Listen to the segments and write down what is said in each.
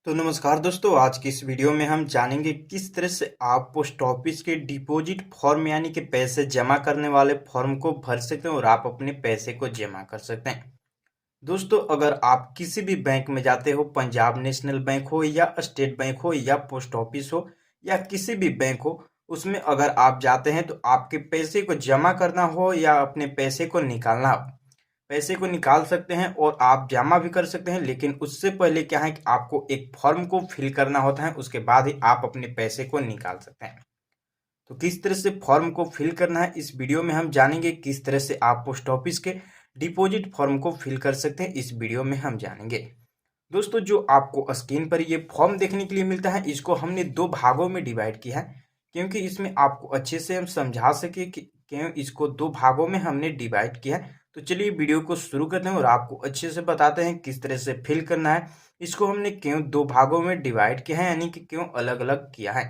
तो नमस्कार दोस्तों, आज की इस वीडियो में हम जानेंगे किस तरह से आप पोस्ट ऑफिस के डिपॉजिट फॉर्म यानी कि पैसे जमा करने वाले फॉर्म को भर सकते हैं और आप अपने पैसे को जमा कर सकते हैं। दोस्तों, अगर आप किसी भी बैंक में जाते हो, पंजाब नेशनल बैंक हो या स्टेट बैंक हो या पोस्ट ऑफिस हो या किसी भी बैंक हो, उसमें अगर आप जाते हैं तो आपके पैसे को जमा करना हो या अपने पैसे को निकालना हो, पैसे को निकाल सकते हैं और आप जमा भी कर सकते हैं। लेकिन उससे पहले क्या है कि आपको एक फॉर्म को फिल करना होता है, उसके बाद ही आप अपने पैसे को निकाल सकते हैं। तो किस तरह से फॉर्म को फिल करना है, इस वीडियो में हम जानेंगे। किस तरह से आप पोस्ट ऑफिस के डिपॉजिट फॉर्म को फिल कर सकते हैं, इस वीडियो में हम जानेंगे। दोस्तों, जो आपको स्क्रीन पर ये फॉर्म देखने के लिए मिलता है, इसको हमने दो भागों में डिवाइड किया है, क्योंकि इसमें आपको अच्छे से हम समझा सके कि क्यों इसको दो भागों में हमने डिवाइड किया है। तो चलिए वीडियो को शुरू करते हैं और आपको अच्छे से बताते हैं किस तरह से फिल करना है। इसको हमने क्यों दो भागों में डिवाइड किया है, यानी कि क्यों अलग अलग किया है।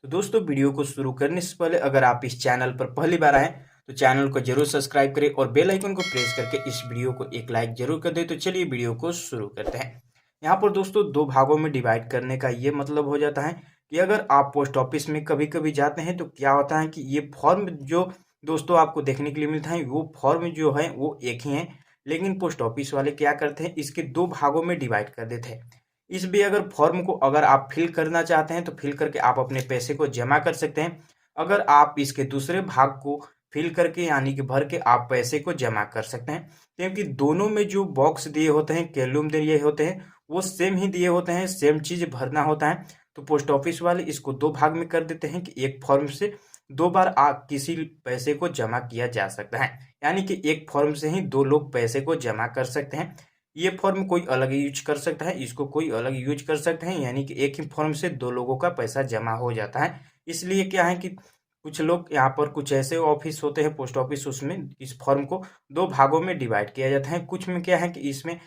तो दोस्तों, वीडियो को शुरू करने से पहले अगर आप इस चैनल पर पहली बार आए तो चैनल को जरूर सब्सक्राइब करें और बेल आइकन को प्रेस करके इस वीडियो को एक लाइक जरूर कर दें। तो चलिए वीडियो को शुरू करते हैं। यहाँ पर दोस्तों, दो भागों में डिवाइड करने का ये मतलब हो जाता है कि अगर आप पोस्ट ऑफिस में कभी कभी जाते हैं तो क्या होता है कि ये फॉर्म जो दोस्तों आपको देखने के लिए मिलता है, वो फॉर्म जो है वो एक ही है, लेकिन पोस्ट ऑफिस वाले क्या करते हैं, इसके दो भागों में डिवाइड कर देते हैं। इस भी अगर फॉर्म को अगर आप फिल करना चाहते हैं तो फिल करके आप अपने पैसे को जमा कर सकते हैं। अगर आप इसके दूसरे भाग को फिल करके यानी कि भर के आप पैसे को जमा कर सकते हैं, क्योंकि दोनों में जो बॉक्स दिए होते हैं, कैलम दिए होते हैं, वो सेम ही दिए होते हैं, सेम चीज भरना होता है। तो पोस्ट ऑफिस वाले इसको दो भाग में कर देते हैं कि एक फॉर्म से दो बार आप किसी पैसे को जमा किया जा सकता है, यानी कि एक फॉर्म से ही दो लोग पैसे को जमा कर सकते हैं। ये फॉर्म कोई अलग यूज कर सकता है, इसको कोई अलग यूज कर सकते हैं, यानी कि एक ही फॉर्म से दो लोगों का पैसा जमा हो जाता है। इसलिए क्या है कि कुछ लोग यहाँ पर कुछ ऐसे ऑफिस होते हैं पोस्ट ऑफिस, उसमें इस फॉर्म को दो भागों में डिवाइड किया जाता है। कुछ में क्या है कि इसमें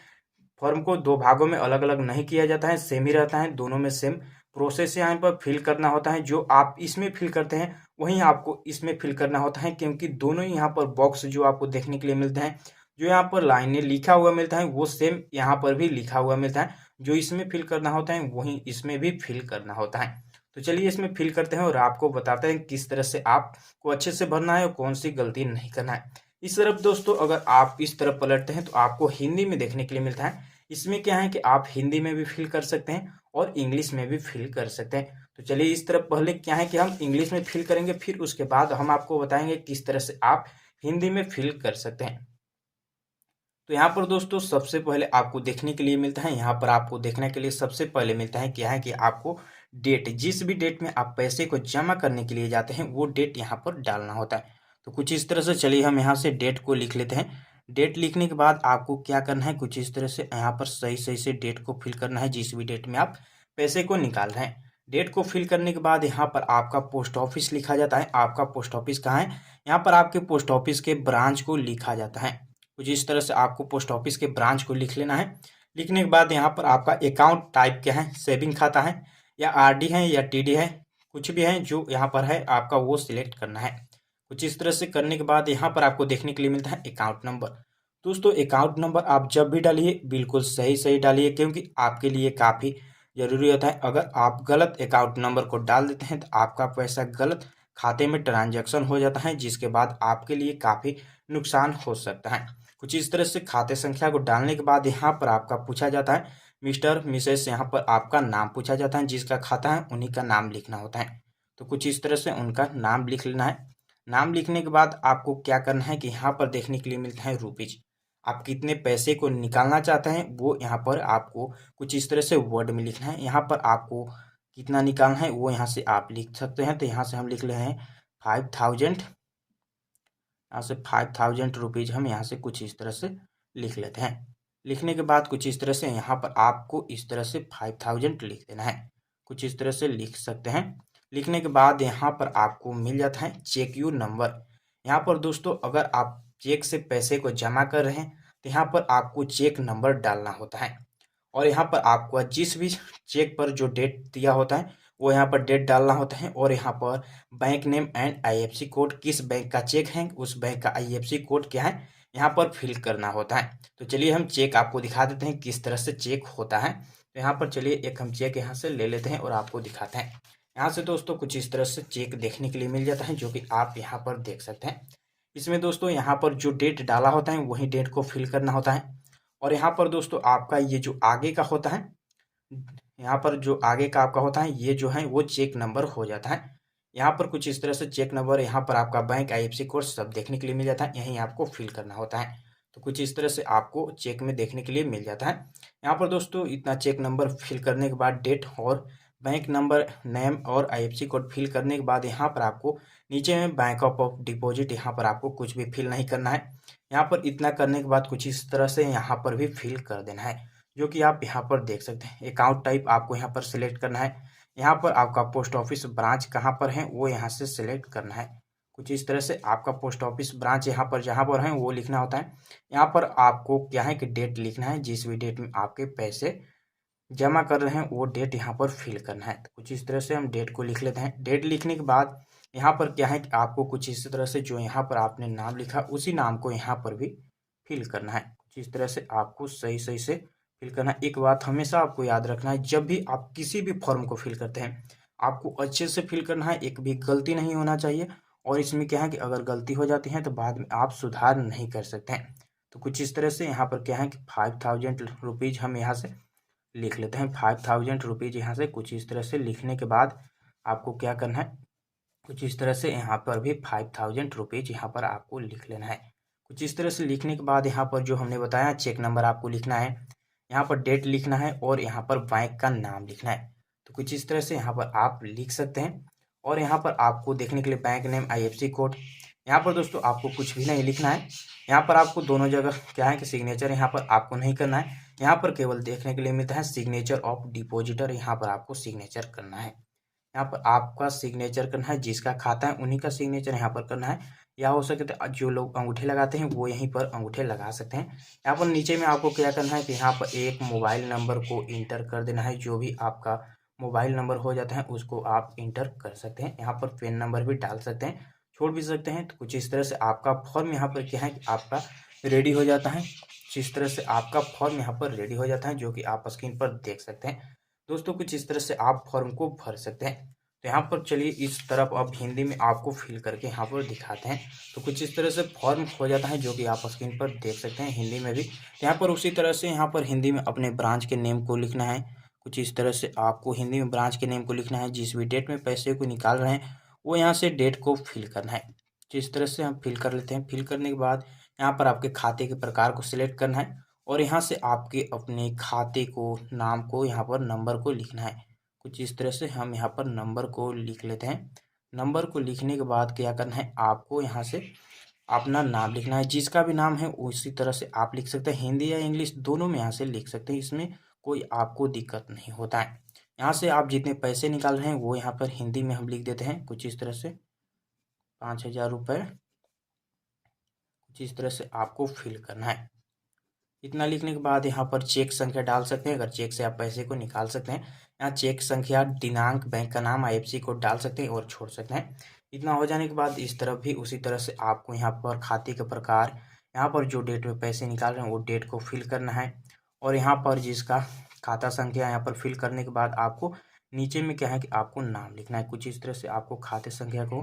फॉर्म को दो भागों में अलग अलग नहीं किया जाता है, सेम ही रहता है, दोनों में सेम प्रोसेस यहाँ पर फिल करना होता है। जो आप इसमें फिल करते हैं वहीं आपको इसमें फिल करना होता है, क्योंकि दोनों यहाँ पर बॉक्स जो आपको देखने के लिए मिलते हैं, जो यहाँ पर लाइनें लिखा हुआ मिलता है वो सेम यहाँ पर भी लिखा हुआ मिलता है। जो इसमें फिल करना होता है वहीं इसमें भी फिल करना होता है। तो चलिए इसमें फिल करते हैं और आपको बताते हैं किस तरह से आपको अच्छे से भरना है और कौन सी गलती नहीं करना है। इस तरफ दोस्तों, अगर आप इस तरफ पलटते हैं तो आपको हिंदी में देखने के लिए मिलता है। इसमें क्या है कि आप हिंदी में भी फिल कर सकते हैं और इंग्लिश में भी फिल कर सकते हैं। तो चलिए इस तरफ पहले क्या है कि हम इंग्लिश में फिल करेंगे, फिर उसके बाद हम आपको बताएंगे किस तरह से आप हिंदी में फिल कर सकते हैं। तो यहाँ पर दोस्तों सबसे पहले आपको देखने के लिए मिलता है, यहाँ पर आपको देखने के लिए सबसे पहले मिलता है क्या है कि आपको डेट, जिस भी डेट में आप पैसे को जमा करने के लिए जाते हैं वो डेट यहाँ पर डालना होता है। तो कुछ इस तरह से चलिए हम यहाँ से डेट को लिख लेते हैं। डेट लिखने के बाद आपको क्या करना है, कुछ इस तरह से यहाँ पर सही सही से डेट को फिल करना है, जिस भी डेट में आप पैसे को निकाल रहे हैं। डेट को फिल करने के बाद यहाँ पर आपका पोस्ट ऑफिस लिखा जाता है। आपका पोस्ट ऑफिस कहाँ है, यहाँ पर आपके पोस्ट ऑफिस के ब्रांच को लिखा जाता है। कुछ इस तरह से आपको पोस्ट ऑफिस के ब्रांच को लिख लेना है। लिखने के बाद यहाँ पर आपका अकाउंट टाइप क्या है, सेविंग खाता है या आरडी है या टीडी है, कुछ भी है जो यहाँ पर है आपका वो सिलेक्ट करना है। कुछ इस तरह से करने के बाद यहाँ पर आपको देखने के लिए मिलता है अकाउंट नंबर। दोस्तों, अकाउंट नंबर आप जब भी डालिए बिल्कुल सही सही डालिए, क्योंकि आपके लिए काफ़ी ज़रूरी होता है। अगर आप गलत अकाउंट नंबर को डाल देते हैं तो आपका पैसा गलत खाते में ट्रांजैक्शन हो जाता है, जिसके बाद आपके लिए काफ़ी नुकसान हो सकता है। कुछ इस तरह से खाते संख्या को डालने के बाद यहाँ पर आपका पूछा जाता है मिस्टर मिसेस, यहाँ पर आपका नाम पूछा जाता है, जिसका खाता है उन्हीं का नाम लिखना होता है। तो कुछ इस तरह से उनका नाम लिख लेना है। नाम लिखने के बाद आपको क्या करना है कि यहाँ पर देखने के लिए मिलता है रुपीज। आप कितने पैसे को निकालना चाहते हैं वो यहाँ पर आपको कुछ इस तरह से वर्ड में लिखना है। यहाँ पर आपको कितना निकालना है वो यहाँ से आप लिख सकते हैं। तो यहाँ से हम लिख रहे हैं 5000, यहाँ से 5000 रुपीज़ हम यहाँ से कुछ इस तरह से लिख लेते हैं। लिखने के बाद कुछ इस तरह से यहाँ पर आपको इस तरह से 5000 लिख देना है, कुछ इस तरह से लिख सकते हैं। लिखने के बाद यहाँ पर आपको मिल जाता है चेक यू नंबर। यहाँ पर दोस्तों अगर आप चेक से पैसे को जमा कर रहे हैं तो यहाँ पर आपको चेक नंबर डालना होता है, और यहाँ पर आपको जिस भी चेक पर जो डेट दिया होता है वो यहाँ पर डेट डालना होता है, और यहाँ पर bank name and IFSC code, किस बैंक का चेक है उस बैंक का आईएफएससी कोड क्या है यहाँ पर फिल करना होता है। तो चलिए हम चेक आपको दिखा देते हैं किस तरह से चेक होता है। तो यहाँ पर चलिए एक हम चेक यहाँ से ले लेते हैं और आपको दिखाते हैं। यहाँ से दोस्तों कुछ इस तरह से चेक देखने के लिए मिल जाता है, जो कि आप यहाँ पर देख सकते हैं। इसमें दोस्तों यहाँ पर जो डेट डाला होता है वही डेट को फिल करना होता है। और यहाँ पर दोस्तों आपका ये जो आगे का होता है, यहाँ पर जो आगे का आपका होता है ये जो है वो चेक नंबर हो जाता है। यहाँ पर कुछ इस तरह से चेक नंबर, यहाँ पर आपका बैंक, आईएफएससी कोड सब देखने के लिए मिल जाता है, यहीं आपको फिल करना होता है। तो कुछ इस तरह से आपको चेक में देखने के लिए मिल जाता है। यहाँ पर दोस्तों इतना चेक नंबर फिल करने के बाद डेट और बैंक नंबर, नेम और आईएफएससी कोड फिल करने के बाद यहाँ पर आपको नीचे में बैंक ऑफ डिपॉजिट, यहाँ पर आपको कुछ भी फिल नहीं करना है। यहाँ पर इतना करने के बाद कुछ इस तरह से यहाँ पर भी फिल कर देना है, जो कि आप यहाँ पर देख सकते हैं। अकाउंट टाइप आपको यहाँ पर सिलेक्ट करना है। यहाँ पर आपका पोस्ट ऑफिस ब्रांच कहाँ पर है वो यहाँ से सिलेक्ट करना है। कुछ इस तरह से आपका पोस्ट ऑफिस ब्रांच यहाँ पर जहाँ पर है वो लिखना होता है। यहाँ पर आपको क्या है कि डेट लिखना है, जिस भी डेट में आपके पैसे जमा कर रहे हैं वो डेट यहाँ पर फिल करना है। तो कुछ इस तरह से हम डेट को लिख लेते हैं। डेट लिखने के बाद यहाँ पर क्या है कि आपको कुछ इस तरह से जो यहाँ पर आपने नाम लिखा उसी नाम को यहाँ पर भी फिल करना है। कुछ इस तरह से आपको सही सही से फिल करना है। एक बात हमेशा आपको याद रखना है, जब भी आप किसी भी फॉर्म को फिल करते हैं आपको अच्छे से फिल करना है, एक भी गलती नहीं होना चाहिए। और इसमें क्या है कि अगर गलती हो जाती है तो बाद में आप सुधार नहीं कर सकते हैं। तो कुछ इस तरह से यहाँ पर क्या है कि 5000 रुपीज़ हम यहाँ से लिख लेते हैं। 5000 रुपीज़ यहाँ से कुछ इस तरह से लिखने के बाद आपको क्या करना है, कुछ इस तरह से यहाँ पर भी 5000 रुपीज़ यहाँ पर आपको लिख लेना है। कुछ इस तरह से लिखने के बाद यहाँ पर जो हमने बताया चेक नंबर आपको लिखना है, यहाँ पर डेट लिखना है और यहाँ पर बैंक का नाम लिखना है। तो कुछ इस तरह से यहाँ पर आप लिख सकते हैं। और यहाँ पर आपको देखने के लिए बैंक नेम, आईएफएससी कोड, यहाँ पर दोस्तों आपको कुछ भी नहीं लिखना है। यहाँ पर आपको दोनों जगह क्या है कि सिग्नेचर यहाँ पर आपको नहीं करना है। यहाँ पर केवल देखने के लिए मिलता है सिग्नेचर ऑफ डिपॉजिटर, यहाँ पर आपको सिग्नेचर करना है। यहाँ पर आपका सिग्नेचर करना है, जिसका खाता है उन्हीं का सिग्नेचर यहाँ पर करना है। या हो सके तो जो लोग अंगूठे लगाते हैं वो यहीं पर अंगूठे लगा सकते हैं। यहाँ पर नीचे में आपको क्या करना है कि यहाँ पर एक मोबाइल नंबर को इंटर कर देना है। जो भी आपका मोबाइल नंबर हो जाता है उसको आप इंटर कर सकते हैं। यहाँ पर पेन नंबर भी डाल सकते हैं, छोड़ भी सकते हैं। तो कुछ इस तरह से आपका फॉर्म यहाँ पर क्या है कि आपका रेडी हो जाता है। जिस तरह से आपका फॉर्म यहाँ पर रेडी हो जाता है, जो कि आप स्क्रीन पर देख सकते हैं। दोस्तों कुछ इस तरह से आप फॉर्म को भर सकते हैं। तो यहाँ पर चलिए इस तरफ अब हिंदी में आपको फिल करके यहाँ पर दिखाते हैं। तो कुछ इस तरह से फॉर्म हो जाता है, जो कि आप स्क्रीन पर देख सकते हैं हिंदी में भी। तो यहाँ पर उसी तरह से यहाँ पर हिंदी में अपने ब्रांच के नेम को लिखना है। कुछ इस तरह से आपको हिंदी में ब्रांच के नेम को लिखना है। जिस भी डेट में पैसे को निकाल रहे हैं वो यहाँ से डेट को फिल करना है। जिस तरह से हम फिल कर लेते हैं। फिल करने के बाद यहाँ पर आपके खाते के प्रकार को सिलेक्ट करना है और यहाँ से आपके अपने खाते को, नाम को, यहाँ पर नंबर को लिखना है। कुछ इस तरह से हम यहाँ पर नंबर को लिख लेते हैं। नंबर को लिखने के बाद क्या करना है, आपको यहाँ से अपना नाम लिखना है। जिसका भी नाम है उसी तरह से आप लिख सकते हैं, हिंदी या इंग्लिश दोनों में यहाँ से लिख सकते हैं, इसमें कोई आपको दिक्कत नहीं होता है। यहाँ से आप जितने पैसे निकाल रहे हैं वो यहाँ पर हिंदी में हम लिख देते हैं। कुछ इस तरह से 5000 रुपये, कुछ इस तरह से आपको फिल करना है। इतना लिखने के बाद यहाँ पर चेक संख्या डाल सकते हैं, अगर चेक से आप पैसे को निकाल सकते हैं। यहाँ चेक संख्या, दिनांक, बैंक का नाम, आईएफएससी कोड डाल सकते हैं और छोड़ सकते हैं। इतना हो जाने के बाद इस तरफ भी उसी तरह से आपको यहाँ पर खाते के प्रकार, यहाँ पर जो डेट में पैसे निकाल रहे हैं वो डेट को फिल करना है। और यहाँ पर जिसका खाता संख्या यहाँ पर फिल करने के बाद आपको नीचे में क्या है कि आपको नाम लिखना है। कुछ इस तरह से आपको खाते संख्या को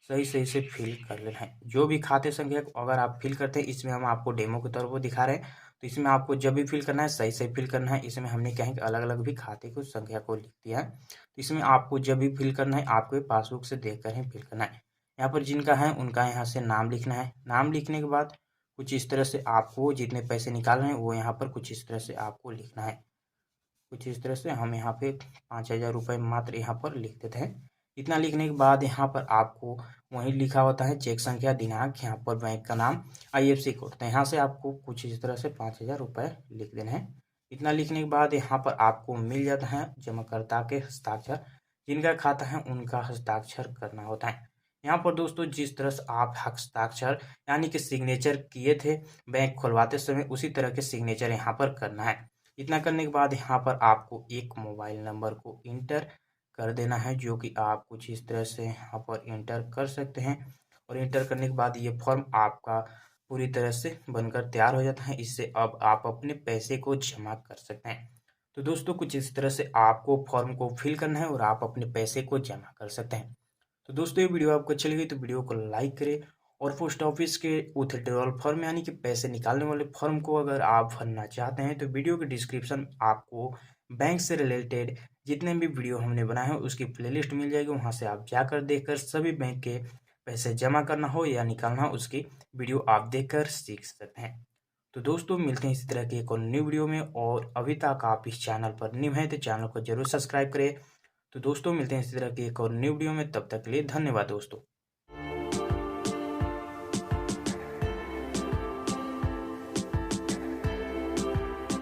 सही सही से फिल कर लेना है। जो भी खाते संख्या को अगर आप फिल करते हैं, इसमें हम आपको डेमो के तौर पर दिखा रहे हैं, तो इसमें आपको जब भी फिल करना है सही से फिल करना है। इसमें हमने क्या है कि अलग अलग भी खाते को संख्या को लिख दिया है, तो इसमें आपको जब भी फिल करना है आपको पासबुक से देख कर ही फिल करना है। यहाँ पर जिनका है उनका यहाँ से नाम लिखना है। नाम लिखने के बाद कुछ इस तरह से आपको जितने पैसे निकाल रहे हैं वो यहाँ पर कुछ इस तरह से आपको लिखना है। कुछ इस तरह से हम यहाँ पे 5000 रुपये मात्र यहाँ पर लिख देते हैं। इतना लिखने के बाद यहाँ पर आपको वहीं लिखा होता है चेक संख्या, दिनांक, यहाँ पर बैंक का नाम, आईएफएससी कोड। तो यहाँ से आपको कुछ इस तरह से 5000 रुपये लिख देना है। इतना लिखने के बाद यहाँ पर आपको मिल जाता है जमाकर्ता के हस्ताक्षर, जिनका खाता है उनका हस्ताक्षर करना होता है। यहाँ पर दोस्तों जिस तरह से आप हस्ताक्षर यानी कि सिग्नेचर किए थे बैंक खुलवाते समय, उसी तरह के सिग्नेचर यहाँ पर करना है। इतना करने के बाद यहाँ पर आपको एक मोबाइल नंबर को इंटर कर देना है, जो कि आप कुछ इस तरह से यहाँ पर इंटर कर सकते हैं। और इंटर करने के बाद ये फॉर्म आपका पूरी तरह से बनकर तैयार हो जाता है। इससे अब आप अपने पैसे को जमा कर सकते हैं। तो दोस्तों कुछ इस तरह से आपको फॉर्म को फिल करना है और आप अपने पैसे को जमा कर सकते हैं। तो दोस्तों ये वीडियो आपको अच्छी लगी तो वीडियो को लाइक करें और पोस्ट ऑफिस के विथड्रॉल फॉर्म यानी कि पैसे निकालने वाले फॉर्म को अगर आप भरना चाहते हैं तो वीडियो के डिस्क्रिप्शन आपको बैंक से रिलेटेड जितने भी वीडियो हमने बनाए हैं उसकी प्लेलिस्ट मिल जाएगी। वहां से आप जाकर देखकर सभी बैंक के पैसे जमा करना हो या निकालना हो उसकी वीडियो आप देखकर सीख सकते हैं। तो दोस्तों मिलते हैं इसी तरह की एक और न्यू वीडियो में, और अभी तक आप इस चैनल पर न्यू हैं तो चैनल को जरूर सब्सक्राइब करें। तो दोस्तों मिलते हैं इसी तरह की एक और न्यू वीडियो में, तब तक के लिए धन्यवाद दोस्तों।